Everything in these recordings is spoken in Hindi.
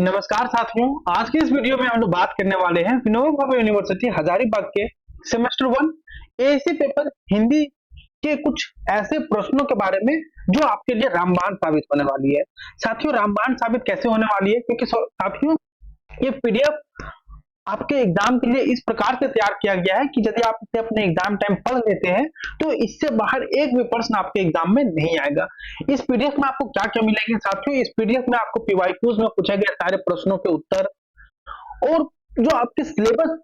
नमस्कार साथियों, आज के इस वीडियो में हम लोग बात करने वाले हैं विनोबा भावे यूनिवर्सिटी हजारीबाग के सेमेस्टर 1 एएससी पेपर हिंदी के कुछ ऐसे प्रश्नों के बारे में जो आपके लिए रामबाण साबित होने वाली है। साथियों, रामबाण साबित कैसे होने वाली है? क्योंकि साथियों ये पीडीएफ आपके एग्जाम के लिए इस प्रकार से तैयार किया गया है कि यदि आप इसे अपने एग्जाम टाइम पढ़ लेते हैं तो इससे बाहर एक भी प्रश्न आपके एग्जाम में नहीं आएगा। इस पीडीएफ में आपको क्या क्या मिलेंगे साथियों? इस पीडीएफ में आपको पीवाईक्यूज में पूछे गए सारे प्रश्नों के उत्तर और जो आपके सिलेबस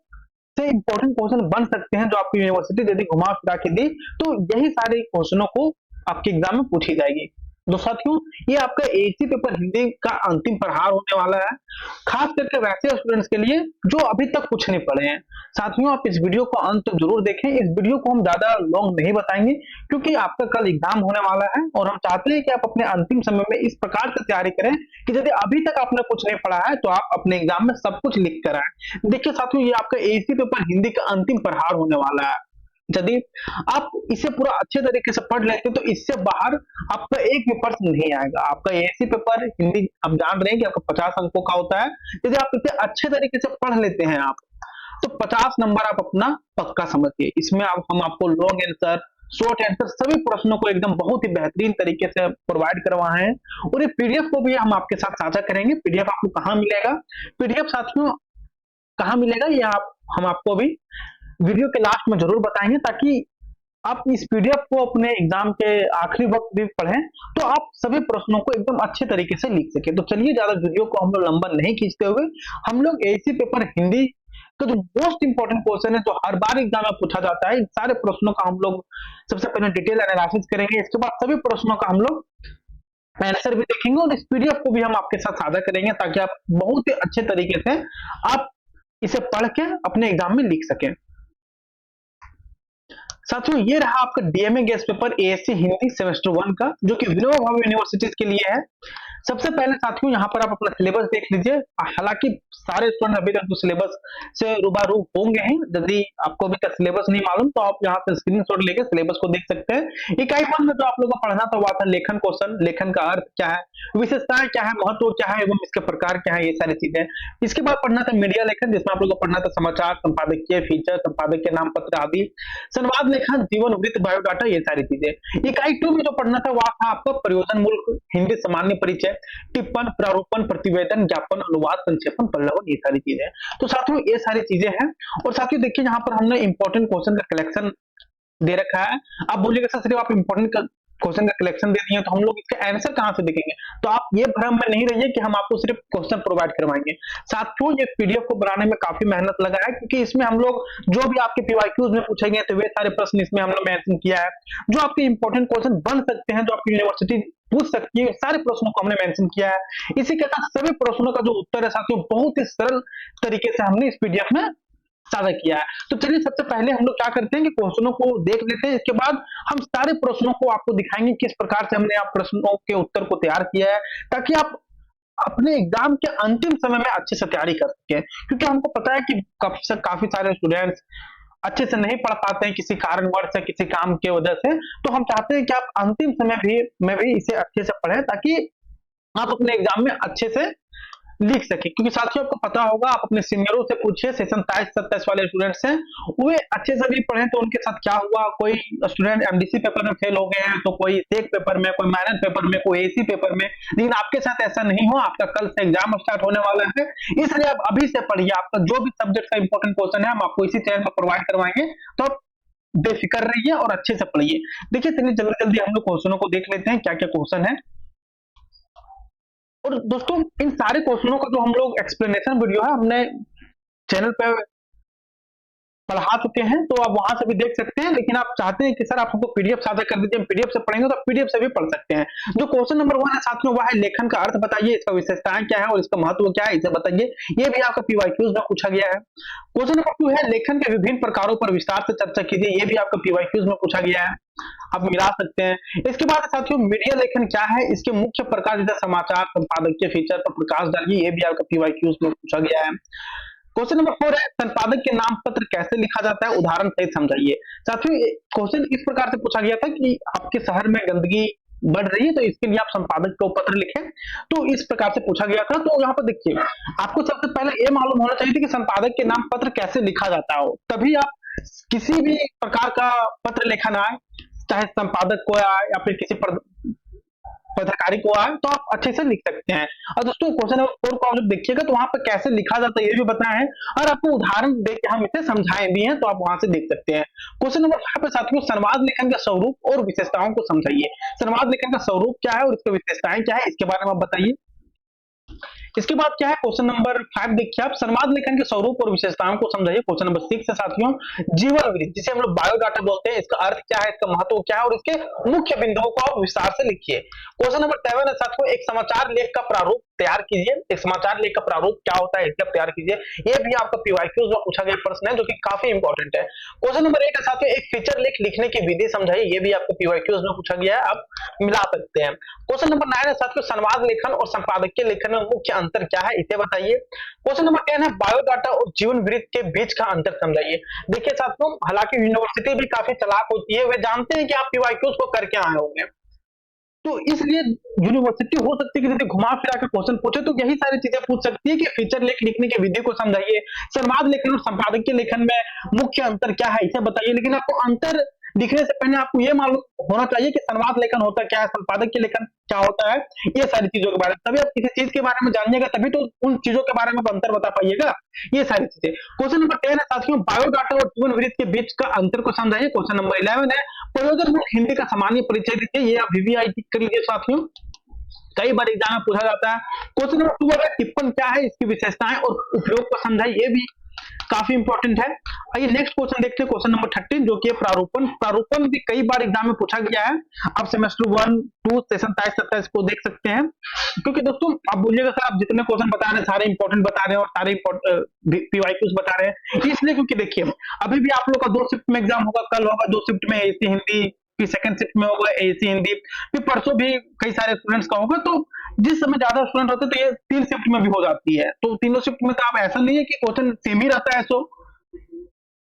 से इंपॉर्टेंट क्वेश्चन बन सकते हैं, जो आपकी यूनिवर्सिटी यदि घुमा फिरा के दी तो यही सारे क्वेश्चनों को आपके एग्जाम में पूछी जाएगी। तो साथियों, ये आपका एएससी पेपर हिंदी का अंतिम प्रहार होने वाला है, खास करके वैसे स्टूडेंट्स के लिए जो अभी तक कुछ नहीं पढ़े हैं। साथियों, आप इस वीडियो को अंत तक जरूर देखें। इस वीडियो को हम ज्यादा लॉन्ग नहीं बताएंगे क्योंकि आपका कल एग्जाम होने वाला है और हम चाहते हैं कि आप अपने अंतिम समय में इस प्रकार से तैयारी करें कि यदि अभी तक आपने कुछ नहीं पढ़ा है तो आप अपने एग्जाम में सब कुछ लिख कर आए। देखिए साथियों, ये आपका एएससी पेपर हिंदी का अंतिम प्रहार होने वाला है। यदि आप इसे पूरा अच्छे तरीके से पढ़ लेते तो इससे बाहर आपका एक भी प्रश्न नहीं आएगा। आपका एएससी पेपर हिंदी आप जान रहे हैं कि आपका 50 अंकों का होता है। यदि आप इसे अच्छे तरीके से पढ़ लेते हैं आप तो 50 नंबर आप अपना पक्का समझिए। इसमें हम आपको लॉन्ग आंसर, शॉर्ट आंसर सभी प्रश्नों को एकदम बहुत ही बेहतरीन तरीके से प्रोवाइड करवाए हैं और ये पीडीएफ को भी हम आपके साथ साझा करेंगे। पीडीएफ आपको कहाँ मिलेगा? पीडीएफ साथियों कहाँ मिलेगा ये हम आपको भी वीडियो के लास्ट में जरूर बताएंगे ताकि आप इस पीडीएफ को अपने एग्जाम के आखिरी वक्त भी पढ़ें तो आप सभी प्रश्नों को एकदम अच्छे तरीके से लिख सके। तो चलिए, ज्यादा वीडियो को हम लोग लंबा नहीं खींचते हुए हम लोग एएससी पेपर हिंदी का जो मोस्ट इंपॉर्टेंट क्वेश्चन है जो हर बार एग्जाम में पूछा जाता है, इन सारे प्रश्नों का हम लोग सबसे पहले डिटेल एनालिसिस करेंगे। इसके बाद सभी प्रश्नों का हम लोग आंसर भी देखेंगे और इस पीडीएफ को भी हम आपके साथ साझा करेंगे ताकि आप बहुत ही अच्छे तरीके से आप इसे पढ़ के अपने एग्जाम में लिख सकें। साथियों, ये रहा आपका DMA guest paper ASC Hindi semester 1 का, जो कि विनोबा भावे यूनिवर्सिटी के लिए है। सबसे पहले साथियों यहाँ पर आप अपना सिलेबस देख लीजिए। हालांकि सारे स्टूडेंट अभी तक तो सिलेबस से रूबरू होंगे हैं। यदि आपको अभी तक सिलेबस नहीं मालूम तो आप यहाँ से स्क्रीनशॉट लेके सिलेबस को देख सकते हैं। इकाई 1 में तो आप लोगों को पढ़ना था हुआ था लेखन कौशल, लेखन का अर्थ क्या है, विशेषताएं क्या है, महत्व क्या है एवं इसके प्रकार क्या है, ये सारी चीजें। इसके बाद पढ़ना था मीडिया लेखन, जिसमें आप लोगों को पढ़ना था समाचार, संपादकीय, फीचर, संपादकीय नाम पत्र आदि, संवाद लेखन, जीवन वृत्त, बायोडाटा, ये सारी चीजें। इकाई 2 में जो पढ़ना था वह था आपका प्रयोजन मूलक हिंदी सामान्य परिचय, टिप्पण, प्रारूपण, प्रतिवेदन, ज्ञापन, अनुवाद, संक्षेपण, प्रलोभन, ये सारी चीजें। तो साथियों ये सारी चीजें हैं और साथियों देखिए यहाँ पर हमने इंपॉर्टेंट क्वेश्चन का कलेक्शन दे रखा है। आप बोलिएगा सर सिर्फ आप इंपॉर्टेंट क्वेश्चन का कलेक्शन दे दिए तो हम लोग इसके आंसर कहां से देखेंगे? तो आप ये भ्रम में नहीं रहिए कि हम आपको सिर्फ क्वेश्चन प्रोवाइड करवाएंगे। साथियों ये पीडीएफ को बनाने में काफी मेहनत लगा है क्योंकि इसमें हम लोग जो भी आपके पीवाईक्यूज में पूछे गए थे वे सारे प्रश्न इसमें हमने मेंशन किया है। जो आपके इंपॉर्टेंट क्वेश्चन बन सकते हैं, जो आपकी यूनिवर्सिटी पूछ सकती है, सारे प्रश्नों को हमने मेंशन किया है। इसी के साथ सभी प्रश्नों का जो उत्तर है साथियों बहुत ही सरल तरीके से हमने इस पीडीएफ में साझा किया है। तो चलिए सबसे पहले हम लोग क्या करते हैं कि क्वेश्चनों को देख लेते हैं। इसके बाद हम सारे प्रश्नों को आपको दिखाएंगे किस प्रकार से हमने आप प्रश्नों के उत्तर को तैयार किया है ताकि आप अपने एग्जाम के अंतिम समय में अच्छे से तैयारी कर सकें। क्योंकि हमको पता है कि काफी सारे स्टूडेंट्स अच्छे से नहीं पढ़ पाते हैं किसी कारणवश से, किसी काम के वजह से। तो हम चाहते हैं कि आप अंतिम समय में भी इसे अच्छे से पढ़ें ताकि आप अपने एग्जाम में अच्छे से लिख सके। क्योंकि साथियों आपको पता होगा, आप अपने सीनियरों से पूछिए, सेशन 27-27 वाले स्टूडेंट्स हैं, वे अच्छे से भी पढ़े तो उनके साथ क्या हुआ। कोई स्टूडेंट एमडीसी पेपर में फेल हो गए हैं, तो कोई टेक पेपर में, कोई माइनर पेपर में, कोई एसी पेपर में। लेकिन आपके साथ ऐसा नहीं हो, आपका कल से एग्जाम स्टार्ट होने वाला है, इसलिए आप अभी से पढ़िए। आपका जो भी सब्जेक्ट का इंपॉर्टेंट क्वेश्चन है हम आपको इसी चैनल पर प्रोवाइड करवाएंगे, तो आप बेफिक्र रहिए और अच्छे से पढ़िए। देखिए चलिए जल्दी जल्दी हम लोग क्वेश्चनों को देख लेते हैं क्या क्या क्वेश्चन है। और दोस्तों इन सारे क्वेश्चनों का जो हम लोग एक्सप्लेनेशन वीडियो है हमने चैनल पे पढ़ा चुके हैं, तो आप वहां से भी देख सकते हैं। लेकिन आप चाहते हैं कि सर आप हमको पीडीएफ साझा कर दीजिए, हम पीडीएफ से पढ़ेंगे, तो आप पीडीएफ से भी पढ़ सकते हैं। जो क्वेश्चन नंबर 1 है साथियों वह है लेखन का अर्थ बताइए, इसका विशेषताएं क्या है और इसका महत्व क्या है इसे बताइए। ये भी आपका पीवाईक्यूज में पूछा गया है। क्वेश्चन नंबर 2 है लेखन के विभिन्न प्रकारों पर विस्तार से चर्चा कीजिए, ये भी आपका पीवाईक्यूज में पूछा गया है, आप मिला सकते हैं। इसके बाद साथियों मीडिया लेखन क्या है, इसके मुख्य प्रकार जैसे समाचार, संपादकीय, फीचर पर प्रकाश डालिए, ये भी आपका पीवाईक्यूज में पूछा गया है। क्वेश्चन नंबर 4 है संपादक के नाम पत्र कैसे लिखा जाता है, उदाहरण सहित समझाइए। साथियों क्वेश्चन इस प्रकार से पूछा गया था कि आपके शहर में गंदगी बढ़ रही है, तो इसके लिए आप संपादक को पत्र लिखें। तो इस प्रकार से पूछा गया था। तो यहाँ पर देखिए, आपको सबसे पहले ये मालूम होना चाहिए कि संपादक के नाम पत्र कैसे लिखा जाता हो, तभी आप किसी भी प्रकार का पत्र लेखन आए, चाहे संपादक को आए या फिर किसी पत्रकारी को आए, तो आप अच्छे से लिख सकते हैं। और दोस्तों क्वेश्चन नंबर 4 को आप जब देखिएगा तो वहां पर कैसे लिखा जाता है ये भी बताया है, और आपको उदाहरण देख के हम इसे समझाए भी हैं, तो आप वहां से देख सकते हैं। क्वेश्चन नंबर 5 पे साथियों, संवाद लेखन का स्वरूप और विशेषताओं को समझाइए। संवाद लेखन का स्वरूप क्या है और इसकी विशेषताएं क्या है, इसके बारे में आप बताइए। इसके बाद क्या है, क्वेश्चन नंबर 5 देखिए आप, संवाद लेखन के स्वरूप और विशेषताओं को समझाइए। क्वेश्चन नंबर 6 है साथियों, जीवन वृत्त, जिसे हम लोग बायोडाटा बोलते हैं, इसका अर्थ क्या है, इसका महत्व क्या है और इसके मुख्य बिंदुओं को आप विस्तार से लिखिए। क्वेश्चन नंबर 7 है साथियों, एक समाचार लेख का प्रारूप तैयार कीजिए। एक समाचार लेख का प्रारूप क्या होता है, इसका तैयार कीजिए। ये भी आपका पीवाईक्यूज में पूछा गया प्रश्न है, जो कि काफी इंपॉर्टेंट है। क्वेश्चन नंबर 8 है साथियों, एक फीचर लेख लिखने की विधि समझाइए। ये भी आपको पीवाईक्यूज में पूछा गया है, आप मिला सकते हैं। क्वेश्चन नंबर 9 है साथियों, संवाद लेखन और संपादकीय लेखन में मुख्य अंतर क्या है, इसे बताइए। क्वेश्चन नंबर 10 है, बायोडाटा और जीवन वृत्त के बीच का अंतर समझाइए। देखिए साथियों, हालांकि यूनिवर्सिटी भी काफी चालाक होती है, वे जानते हैं कि आप पीवाईक्यूज को करके आए होंगे, तो इसलिए यूनिवर्सिटी हो सकती है कि घुमा फिरा के क्वेश्चन पूछे, तो यही सारी चीजें पूछ सकती है कि फीचर लेख लिखने की विधि को समझाइए, संवाद लेखन और संपादकीय लेखन में मुख्य अंतर क्या है, इसे बताइए। लेकिन आपको अंतर लिखने से पहले आपको यह मालूम होना चाहिए कि संवाद लेखन होता क्या है, संपादकीय लेखन क्या होता है, ये सारी चीजों के बारे में। तभी आप किसी चीज के बारे में जानिएगा, तभी तो उन चीजों के बारे में आप अंतर बता पाइएगा, ये सारी चीजें। क्वेश्चन नंबर 10 है साथियों, बायोडाटा और जीवन वृत्त के बीच का अंतर को समझाइए। क्वेश्चन नंबर 11 है, प्रयोजन मूलक हिंदी का सामान्य परिचय दीजिए। ये आप वीवीआईटी कर लीजिए साथियों, कई बार एग्जाम में पूछा जाता है। क्वेश्चन नंबर 2 है, टिप्पण क्या है, इसकी विशेषताएं और उपयोग को समझाइए। ये भी काफी इंपॉर्टेंट है। आइए नेक्स्ट क्वेश्चन देखते हैं, क्वेश्चन नंबर 13, जो कि प्रारूपण। प्रारूपण भी कई बार एग्जाम में पूछा गया है, आप सेमेस्टर 1, 2 सेशन 27 को देख सकते हैं। क्योंकि दोस्तों आप बोलिएगा सर आप जितने क्वेश्चन बता रहे हैं सारे इंपॉर्टेंट बता रहे हैं और सारे पीवाईक्यूज बता रहे हैं, इसलिए क्योंकि देखिए अभी भी आप लोग का 2 शिफ्ट में एग्जाम होगा, कल होगा 2 शिफ्ट में एसी हिंदी, फिर सेकंड शिफ्ट में होगा एसी हिंदी, फिर परसों भी कई सारे स्टूडेंट्स का होगा। तो जिस समय ज्यादा स्टूडेंट होते हैं तो ये 3 शिफ्ट में भी हो जाती है, तो तीनों शिफ्ट में तो आप ऐसा नहीं है कि क्वेश्चन सेम ही रहता है।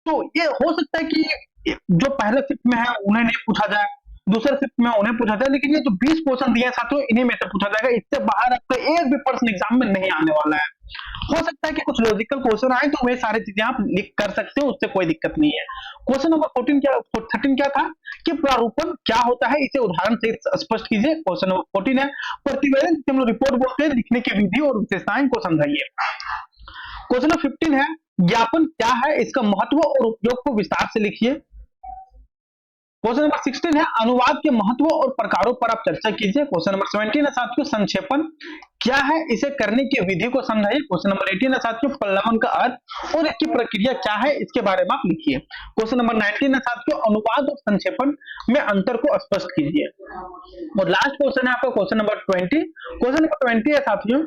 तो ये हो सकता है कि जो पहले शिफ्ट में है उन्हें नहीं पूछा जाए, दूसरे शिफ्ट में उन्हें पूछा जाए, लेकिन ये जो 20 क्वेश्चन दिए साथियों इन्हीं में से पूछा जाएगा। इससे बाहर आपका एक भी प्रश्न एग्जाम में नहीं आने वाला है। हो सकता है कि कुछ लॉजिकल क्वेश्चन आए, तो वे सारी चीजें आप लिख कर सकते हो, उससे कोई दिक्कत नहीं है। क्वेश्चन नंबर 13 क्या था कि प्रारूपण क्या होता है, इसे उदाहरण से स्पष्ट कीजिए। क्वेश्चन नंबर 14 है, प्रतिवेदन जिसे हम लोग रिपोर्ट बोलते हैं, लिखने की विधि और विशेषताएं को समझाइए। क्वेश्चन नंबर 15 है, ज्ञापन क्या है, इसका महत्व और उपयोग को विस्तार से लिखिए। क्वेश्चन नंबर 16 है, अनुवाद के महत्व और प्रकारों पर आप चर्चा कीजिए। क्वेश्चन नंबर 17 है साथियों, संक्षेपण क्या है, इसे करने की विधि को समझाइए। क्वेश्चन नंबर 18 है साथियों, पल्लवन का अर्थ और इसकी प्रक्रिया क्या है, इसके बारे में आप लिखिए। क्वेश्चन नंबर 19 है साथियों, अनुवाद और संक्षेपण में अंतर को स्पष्ट कीजिए। और लास्ट क्वेश्चन है आपका क्वेश्चन नंबर 20। क्वेश्चन नंबर 20 है साथियों,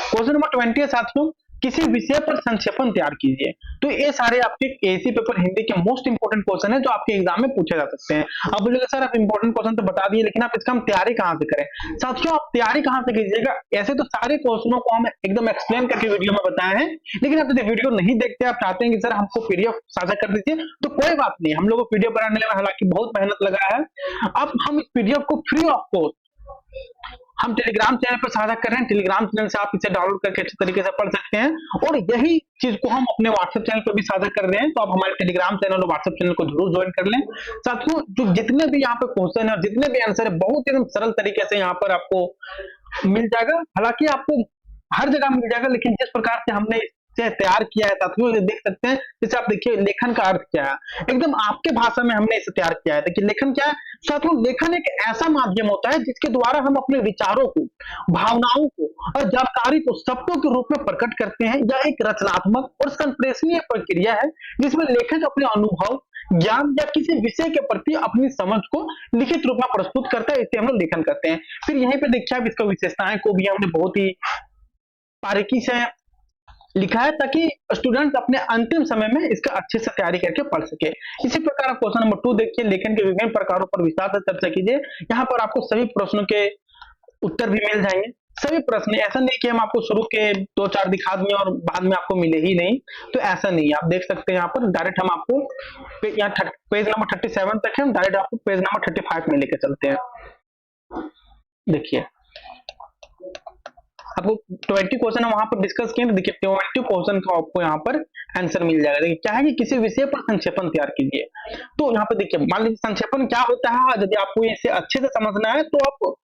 क्वेश्चन नंबर 20 है साथियों, किसी विषय पर संक्षेपण तैयार कीजिए। तो ये सारे आपके एसी पेपर हिंदी के मोस्ट इंपोर्टेंट क्वेश्चन है, जो आपके एग्जाम में पूछे जा सकते हैं। अब बोलेगा सर आप इंपोर्टेंट क्वेश्चन तो बता दिए, लेकिन आप इसका हम तैयारी कहां से करें। साथियों आप तैयारी कहां से कीजिएगा, ऐसे तो सारे क्वेश्चनों को हम एकदम एक्सप्लेन करके वीडियो में बताए हैं, लेकिन आप यदि वीडियो नहीं देखते, आप चाहते हैं कि सर हमको पीडीएफ साझा कर दीजिए, तो कोई बात नहीं, हम लोग को पीडीएफ बनाने में हालांकि बहुत मेहनत लगा है। अब हम इस पीडीएफ को फ्री ऑफ कॉस्ट हम टेलीग्राम चैनल पर साझा कर रहे हैं। टेलीग्राम चैनल से आप इसे डाउनलोड करके अच्छे तरीके से पढ़ सकते हैं, और यही चीज को हम अपने व्हाट्सएप चैनल पर भी साझा कर रहे हैं। तो आप हमारे टेलीग्राम चैनल और व्हाट्सएप चैनल को जरूर ज्वाइन कर लें। साथियों जो जितने भी यहाँ पे क्वेश्चन है और जितने भी आंसर है, बहुत एकदम सरल तरीके से यहाँ पर आपको मिल जाएगा। हालांकि आपको हर जगह मिल जाएगा, लेकिन जिस प्रकार से हमने से तैयार किया है साथियों, ये देख सकते हैं। जैसे आप देखिए लेखन का अर्थ क्या है, एकदम आपके भाषा में हमने इसे तैयार किया है। देखिए लेखन क्या है साथियों, लेखन एक ऐसा माध्यम होता है जिसके द्वारा हम अपने विचारों को, भावनाओं को और जानकारी को शब्दों के रूप में प्रकट करते हैं। यह एक रचनात्मक और संप्रेषणीय प्रक्रिया है, जिसमें लेखक अपने अनुभव, ज्ञान या किसी विषय के प्रति अपनी समझ को लिखित रूप में प्रस्तुत करता है। इसे हम लोग लेखन करते हैं। फिर यहीं पे देखिए आप इसका विशेषताएं को भी हमने बहुत ही बारीकी से लिखा है, ताकि स्टूडेंट अपने अंतिम समय में इसका अच्छे से तैयारी करके पढ़ सके। इसी प्रकार आप क्वेश्चन नंबर 2 देखिए, लेखन के विभिन्न प्रकारों पर विस्तार से चर्चा कीजिए। यहाँ पर आपको सभी प्रश्नों के उत्तर भी मिल जाएंगे। सभी प्रश्न, ऐसा नहीं कि हम आपको शुरू के 2-4 दिखा दिए और बाद में आपको मिले ही नहीं, तो ऐसा नहीं है। आप देख सकते हैं यहाँ पर डायरेक्ट हम आपको यहाँ पेज नंबर 37 तक है, हम डायरेक्ट आपको पेज नंबर 35 में लेके चलते हैं। देखिए आपको 20 क्वेश्चन वहां पर डिस्कस किए, तो देखिए 20 क्वेश्चन का आपको यहाँ पर आंसर मिल जाएगा। देखिए क्या है कि किसी विषय पर संक्षेपण तैयार कीजिए। तो यहाँ पर देखिए मान लीजिए संक्षेपण क्या होता है, यदि आपको इसे अच्छे से समझना है तो आप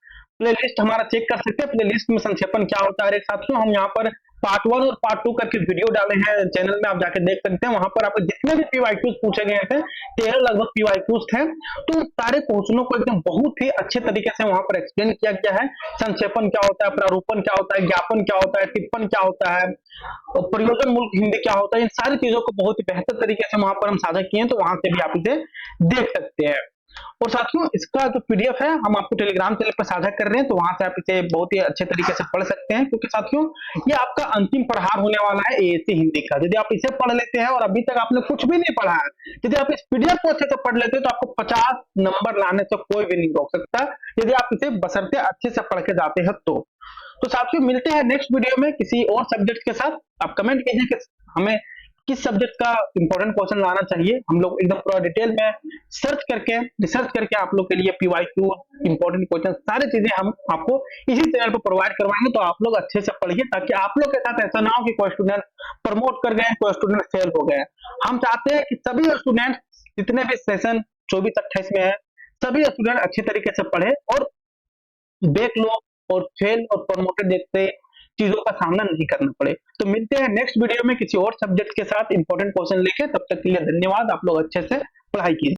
प्लेलिस्ट हमारा चेक कर सकते हैं। प्लेलिस्ट में संक्षेपण क्या होता है, एक साथियों हम यहाँ पर पार्ट 1 और पार्ट 2 करके वीडियो डाले हैं चैनल में, आप जाके देख सकते हैं। वहां पर आपको जितने भी पीवाईक्यूज पूछे गए थे, 13 लगभग पीवाईक्यूज थे, तो सारे क्वेश्चनों को एकदम बहुत ही अच्छे तरीके से वहां पर एक्सप्लेन किया गया है। संक्षेपण क्या होता है, प्रारूपण क्या होता है, ज्ञापन क्या होता है, टिप्पण क्या होता है, और प्रयोजन मूलक हिंदी क्या होता है, इन सारी चीजों को बहुत ही बेहतर तरीके से वहां पर हम साझा किए हैं, तो वहां से भी आप इसे देख सकते हैं। और साथियों इसका जो पीडीएफ है हम आपको टेलीग्राम चैनल पर साझा कर रहे हैं, तो वहां से आप इसे बहुत ही अच्छे तरीके से पढ़ सकते हैं, क्योंकि साथियों ये आपका अंतिम पढ़ार होने वाला है एएससी हिंदी का। यदि आप इसे पढ़ लेते हैं और अभी तक आपने कुछ भी नहीं पढ़ा है, यदि आप इस पीडीएफ को अच्छे से पढ़ लेते हैं तो आपको 50 नंबर लाने से कोई भी नहीं रोक सकता, यदि आप इसे बशर्ते अच्छे से पढ़ के जाते हैं तो साथियों मिलते हैं नेक्स्ट वीडियो में किसी और सब्जेक्ट के साथ। आप कमेंट कीजिए कि हमें किस सब्जेक्ट का इंपॉर्टेंट क्वेश्चन लाना चाहिए, हम लोग एकदम पूरा डिटेल में रिसर्च करके आप लोग के लिए पीवाईक्यू इंपॉर्टेंट क्वेश्चन सारी चीजें हम आपको इसी चैनल पर प्रोवाइड करवाएंगे। तो आप लोग अच्छे से पढ़िए, ताकि आप लोग के साथ ऐसा ना हो कि कोई स्टूडेंट प्रमोट कर गए, कोई स्टूडेंट फेल हो गए। हम चाहते हैं कि सभी स्टूडेंट जितने भी सेशन 24-28 में है, सभी स्टूडेंट अच्छी तरीके से पढ़े और बैकलॉग और फेल और प्रमोटेड जैसे चीजों का सामना नहीं करना पड़े। तो मिलते हैं नेक्स्ट वीडियो में किसी और सब्जेक्ट के साथ इंपॉर्टेंट क्वेश्चन लेके, तब तक के लिए धन्यवाद। आप लोग अच्छे से पढ़ाई कीजिए।